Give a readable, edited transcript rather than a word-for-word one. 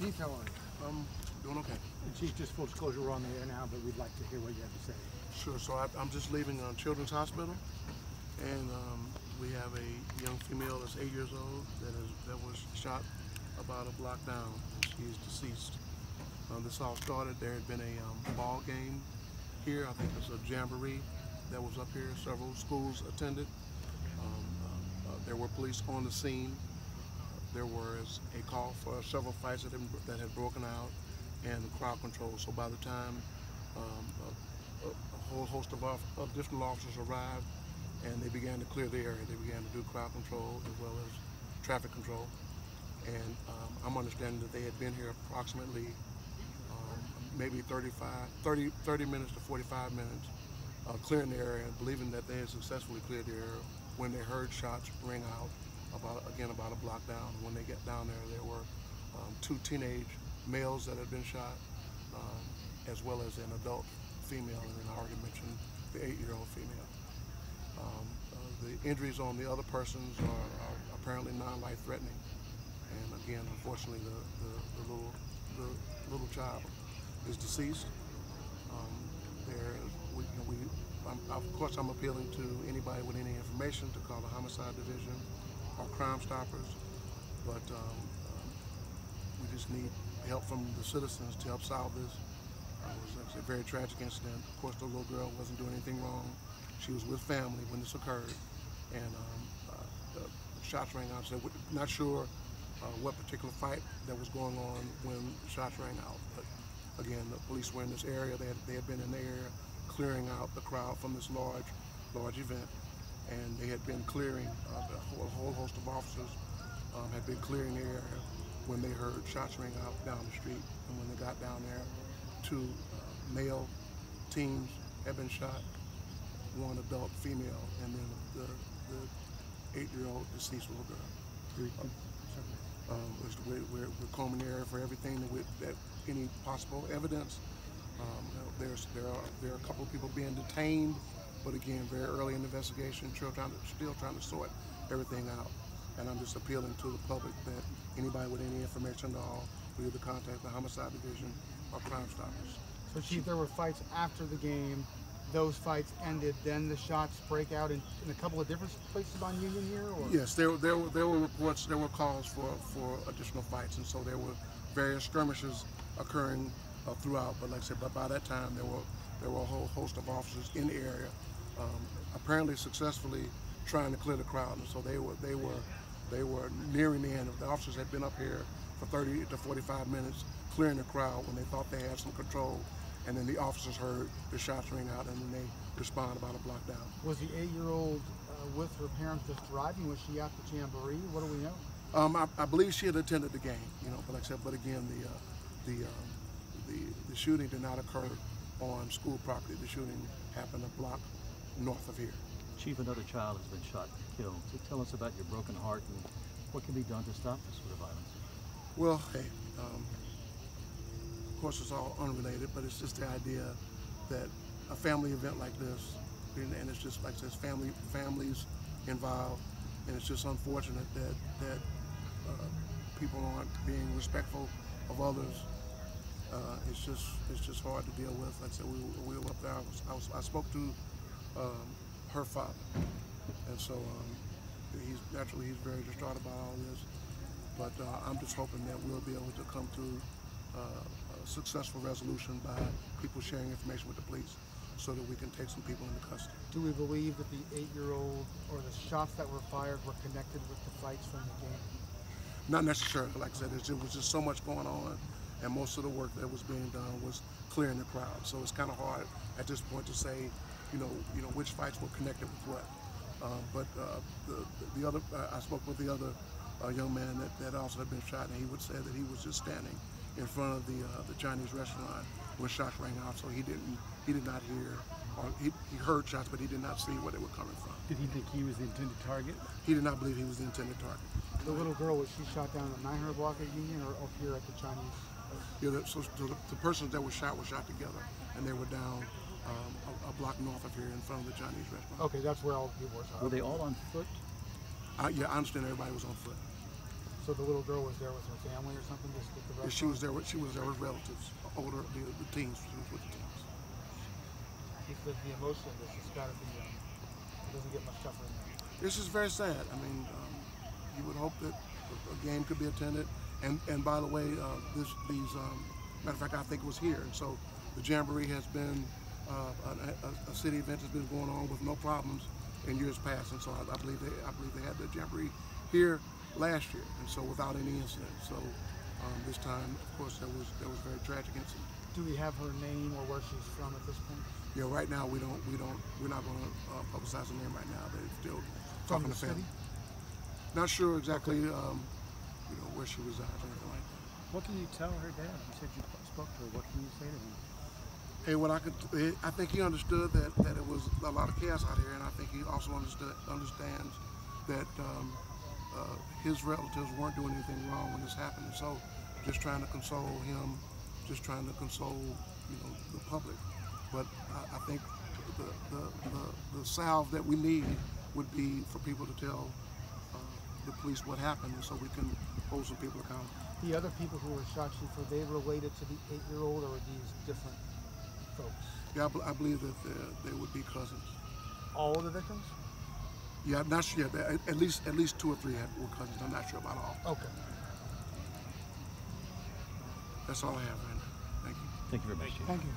Chief, how are you? I'm doing okay. And Chief, just full disclosure, we're on the air now, but we'd like to hear what you have to say. Sure. So I'm just leaving Children's Hospital, and we have a young female that's 8 years old that was shot about a block down, and she's deceased. This all started. There had been a ball game here. I think it was a jamboree that was up here. Several schools attended. There were police on the scene. There was a call for several fights that had broken out, and crowd control. So by the time a whole host of additional officers arrived, and they began to clear the area. They began to do crowd control as well as traffic control. And I'm understanding that they had been here approximately maybe 30 minutes to 45 minutes clearing the area, and believing that they had successfully cleared the area when they heard shots ring out about a block down. When they get down there, there were two teenage males that had been shot, as well as an adult female, and then I already mentioned the 8-year-old female. The injuries on the other persons are apparently non-life-threatening, and again, unfortunately, the little child is deceased. Of course, I'm appealing to anybody with any information to call the Homicide Division or CrimeStoppers, but we just need help from the citizens to help solve this. It was a very tragic incident. Of course, the little girl wasn't doing anything wrong. She was with family when this occurred, and the shots rang out. So we're not sure what particular fight that was going on when the shots rang out. But again, the police were in this area. They had been in the area clearing out the crowd from this large event, and they had been clearing, a whole host of officers had been clearing the area when they heard shots ring out down the street. And when they got down there, two male teens had been shot, one adult female, and then the 8-year-old deceased little girl. We're combing the area for everything that any possible evidence. There are a couple of people being detained, but again, very early in the investigation, still trying to sort everything out. And I'm just appealing to the public that anybody with any information at all will either contact the Homicide Division or CrimeStoppers. So, Chief, there were fights after the game. Those fights ended, then the shots break out in a couple of different places on Union here? Or? Yes, there were reports, there were calls for additional fights, and so there were various skirmishes occurring throughout. But like I said, by that time there were a whole host of officers in the area, apparently successfully trying to clear the crowd. And so they were nearing the end. The officers had been up here for 30 to 45 minutes clearing the crowd when they thought they had some control. And then the officers heard the shots ring out, and then they respond about a block down. Was the 8-year-old with her parents just driving? Was she at the jamboree? What do we know? I believe she had attended the game, but like I said, but again, the shooting did not occur on school property. The shooting happened a block north of here. Chief, another child has been shot and killed. So tell us about your broken heart and what can be done to stop this sort of violence. Well, hey. Of course, it's all unrelated, but it's just the idea that a family event like this, and it's just like this, families involved, and it's just unfortunate that people aren't being respectful of others. It's just hard to deal with. Like I said, we were up there. I spoke to her father, and so he's very distraught about all this. But I'm just hoping that we'll be able to come to a successful resolution by people sharing information with the police so that we can take some people into custody. Do we believe that the 8-year-old or the shots that were fired were connected with the fights from the game? Not necessarily. Like I said, there was just so much going on, and most of the work that was being done was clearing the crowd. So it's kind of hard at this point to say, which fights were connected with what. But the other, I spoke with the other young man that also had been shot, and he would say that he was just standing in front of the Chinese restaurant when shots rang out. So he did not hear, or he heard shots, but he did not see where they were coming from. Did he think he was the intended target? He did not believe he was the intended target. The little girl, was she shot down at 900 block at Union or up here at the Chinese? Yeah, so the persons that were shot together, and they were down a block north of here in front of the Chinese restaurant. Okay, that's where all the people were shot. Were they all on foot? Yeah, I understand everybody was on foot. So the little girl was there with her family or something, just at the restaurant? She was there with relatives, older, the teens. She was with the teens. The emotion of this has got to be, it doesn't get much tougher than that. This is very sad. I mean, you would hope that a game could be attended. And by the way, matter of fact, I think it was here. And so the Jamboree has been a city event that's been going on with no problems in years past. And so I believe they had the Jamboree here last year, and so without any incident. So this time, of course, there was very tragic incident. Do we have her name or where she's from at this point? Yeah, right now we're not going to publicize her name right now. They're still From talking the to family. city? Not sure exactly, where she resides or anything like that. What can you tell her dad? You said you spoke to her. What can you say to him? Hey, I think he understood that it was a lot of chaos out here, and I think he also understands that his relatives weren't doing anything wrong when this happened. So, just trying to console him, just trying to console, the public. But I think the salve that we need would be for people to tell the police what happened, so we can hold some people accountable. The other people who were shot, Chief, were they related to the 8-year-old, or are these different folks? Yeah, I believe that they would be cousins. All of the victims? Yeah, I'm not sure. At least 2 or 3 were cousins. I'm not sure about all. Okay. That's all I have right now. Thank you. Thank you very much. Thank you.